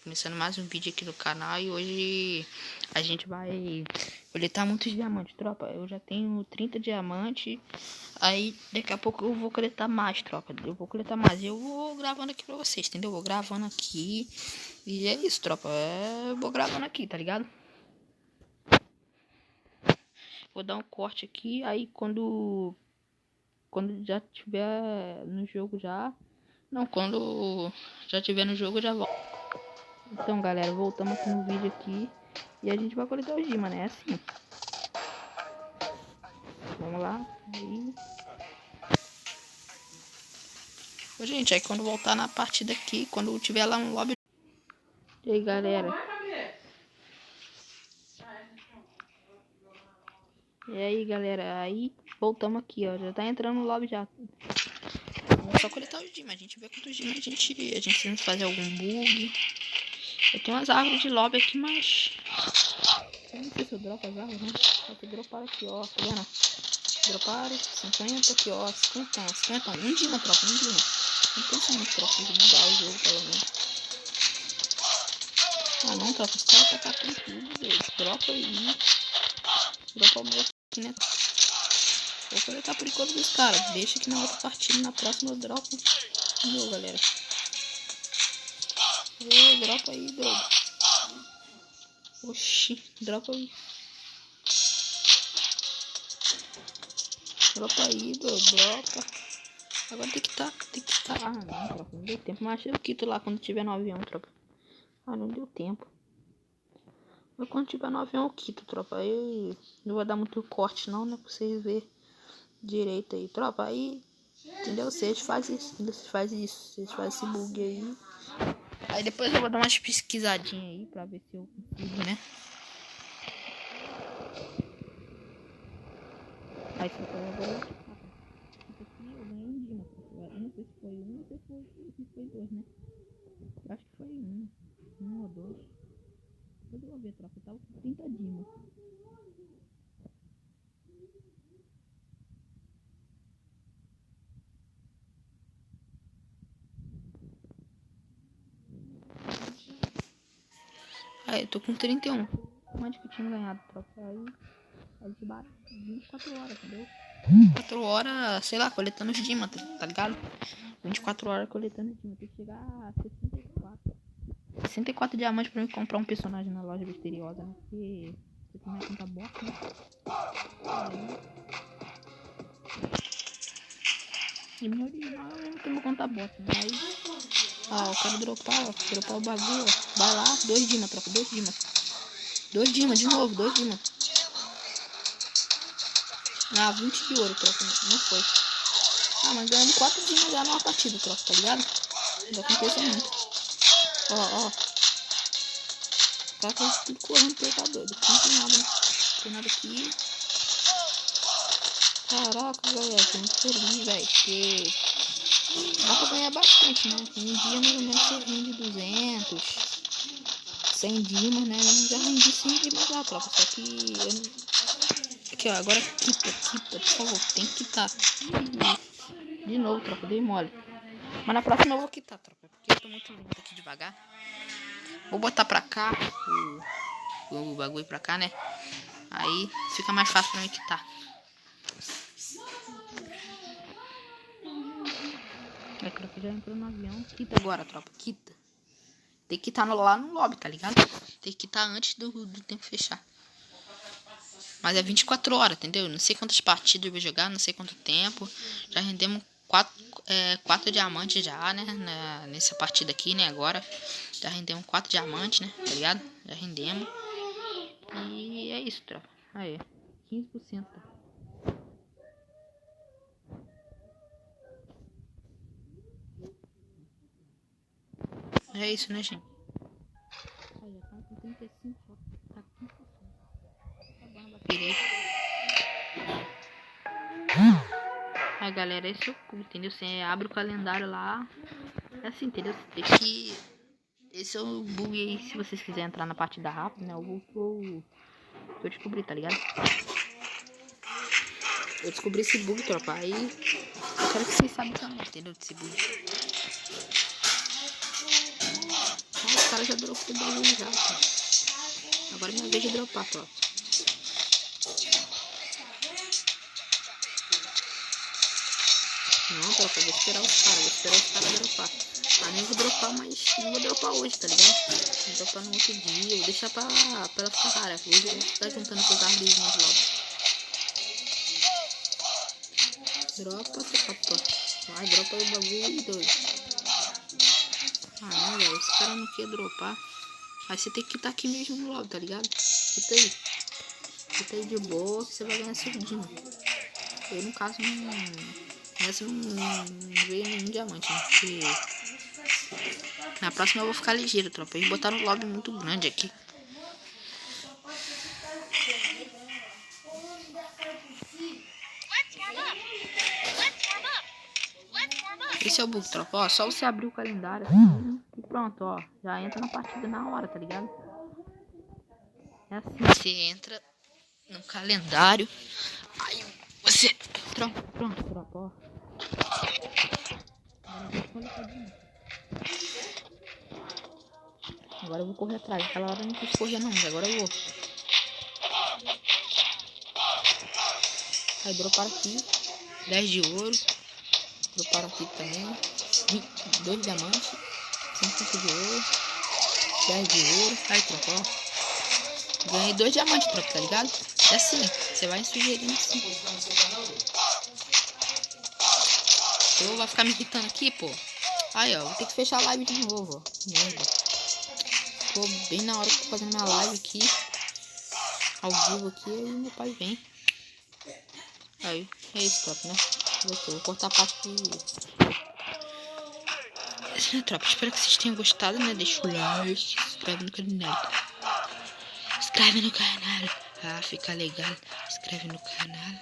Começando mais um vídeo aqui no canal e hoje a gente vai coletar muitos diamantes, tropa. Eu já tenho 30 diamantes, aí daqui a pouco eu vou coletar mais, tropa. Eu vou coletar mais e eu vou gravando aqui pra vocês, entendeu? Eu vou gravando aqui e é isso, tropa. Eu vou gravando aqui, tá ligado? Vou dar um corte aqui, aí quando já tiver no jogo já... Não, quando já tiver no jogo eu já volto. Então, galera, voltamos aqui no vídeo aqui e a gente vai coletar os dimas, né? É assim. Vamos lá. Aí. Ô, gente, aí quando voltar na partida aqui, quando tiver lá no lobby... E aí, galera? E aí, galera? Aí, voltamos aqui, ó. Já tá entrando no lobby já. Vamos só coletar os dimas. A gente vê quantos dimas a gente tenta fazer algum bug. Eu tenho umas árvores de lobby aqui, mas... Eu não sei se eu dropo as árvores, né? Só que droparam aqui, ó. Tá vendo? Droparam 50 aqui, ó. 50. Um dima, tropa. Um dima. Não pensa muito, tropa. De mudar o jogo, pelo menos. Ah, não, tropa. Os caras tá catando tudo, velho. Dropa aí. Dropa o meu aqui, né? Vou coletar por enquanto dos caras. Deixa que na outra partida, na próxima eu dropo o meu, galera. Ei, dropa aí, doido. Oxi, dropa aí. Dropa aí, doido, dropa. Agora tem que tá. Ah, não, tropa, não deu tempo. Mas eu quito lá quando tiver no avião, tropa. Ah, não deu tempo. Mas quando tiver no avião eu quito, tropa. Aí não vou dar muito corte não, né? Pra vocês verem direito aí, tropa. Aí, entendeu? Vocês fazem isso, vocês fazem esse bug aí. Aí depois eu vou dar umas pesquisadinhas aí pra ver se eu consigo, né? Aí se eu agora eu ganhei um dima. Eu não sei se foi um, não sei se foi dois, né? Eu acho que foi um ou dois. Depois eu vou ver, tropa. Eu tava com 30 dimas. Aí eu tô com 31. Onde que eu tinha ganhado, tropa? Aí de barato, 24 horas, entendeu? 24 horas, sei lá, coletando os dimas, tá ligado? 24 horas coletando os dimas. Tem que chegar a 64. 64 diamantes pra mim comprar um personagem na loja misteriosa, né? Porque você tem mais conta bota, né? E meu original eu não tenho conta bota, né? Aí, ó, eu quero dropar o bagulho, ó. Vai lá, 2 dimas, troca, 2 dimas. 2 dimas, de novo, 2 dimas. Ah, 20 de ouro, troca, não foi. Ah, mas ganhando 4 dimas já numa partida, troca, tá ligado? Já aconteceu muito. Ó. Tá tudo correndo porque tá doido. Não tem nada, né? Não tem nada aqui. Caraca, galera, tô muito feliz, velho. Porque dá pra ganhar bastante, né? Um dia mais ou menos você rende 200, 100 dimas, né? Eu já rendi 100 dimas já, tropa. Só que aqui, ó, agora quita, por favor. Tem que quitar. De novo, tropa, dei mole. Mas na próxima eu vou quitar, tropa. Porque eu tô muito lento aqui devagar. Vou botar pra cá o bagulho pra cá, né? Aí fica mais fácil pra mim quitar. A tropa já entrou no avião. Quita agora, tropa. Quita. Tem que quitar lá no lobby, tá ligado? Tem que quitar antes do tempo fechar. Mas é 24 horas, entendeu? Não sei quantas partidas eu vou jogar, não sei quanto tempo. Já rendemos 4 diamantes já, né? Nessa partida aqui, né? Agora já rendemos 4 diamantes, né? Tá ligado? Já rendemos. E é isso, tropa. Aí, 15%. É isso, né, gente? Aí, já tá com 35, tá com 15%. Tá bom, bateria. Aí, galera, esse é o cu, entendeu? Você abre o calendário lá. É assim, entendeu? Tem que... Esse é o bug aí, se vocês quiserem entrar na partida rápida, né? O bug que eu descobri, tá ligado? Eu descobri esse bug, tropa. Aí, eu quero que vocês saibam também, entendeu? Desse bug. caras já dropou o bagulho já, tá? Agora é minha vez de dropar, tropa. Não, tropa, eu vou esperar os caras dropar. Ah, nem vou dropar, mas não vou dropar hoje, tá ligado? Vou dropar no outro dia, vou deixar pra ela ficar rara. Hoje eu vou ficar juntando com os árvores de logo. Dropa, tropa. Vai, dropa o bagulho, doido. Ah, não, velho, esse cara não quer dropar. Aí você tem que estar aqui mesmo no lobby, tá ligado? Fica aí. Fica aí de boa que você vai ganhar seguidinho. Eu, no caso, não veio nenhum diamante, né? Porque na próxima eu vou ficar ligeiro, tropa. Eles botaram um lobby muito grande aqui. Esse é o bug, tropa. Ó, só você abrir o calendário assim, e pronto, ó. Já entra na partida na hora, tá ligado? É assim, você entra no calendário. Aí você... Pronto, tropa, ó. Agora eu vou correr atrás. Aquela hora eu não quis correr não, mas agora eu vou. Aí droparam aqui 10 de ouro. Droparam aqui também 2 diamantes, 5 de ouro, 10 de ouro. Aí, tropa, ó. Ganhei 2 diamantes, tropa, tá ligado? É assim, você vai sugerindo assim. Eu vai ficar me irritando aqui, pô. Aí, ó, vou ter que fechar a live de novo, ó. Merda. Tô bem na hora que tô fazendo minha live aqui. Ao vivo aqui, aí meu pai vem. Aí, é isso, tropa, né? Vou cortar a parte de... tropa, espero que vocês tenham gostado, né? Deixa o like, se inscreve no canal. Inscreve no canal. Ah, fica legal. Inscreve no canal.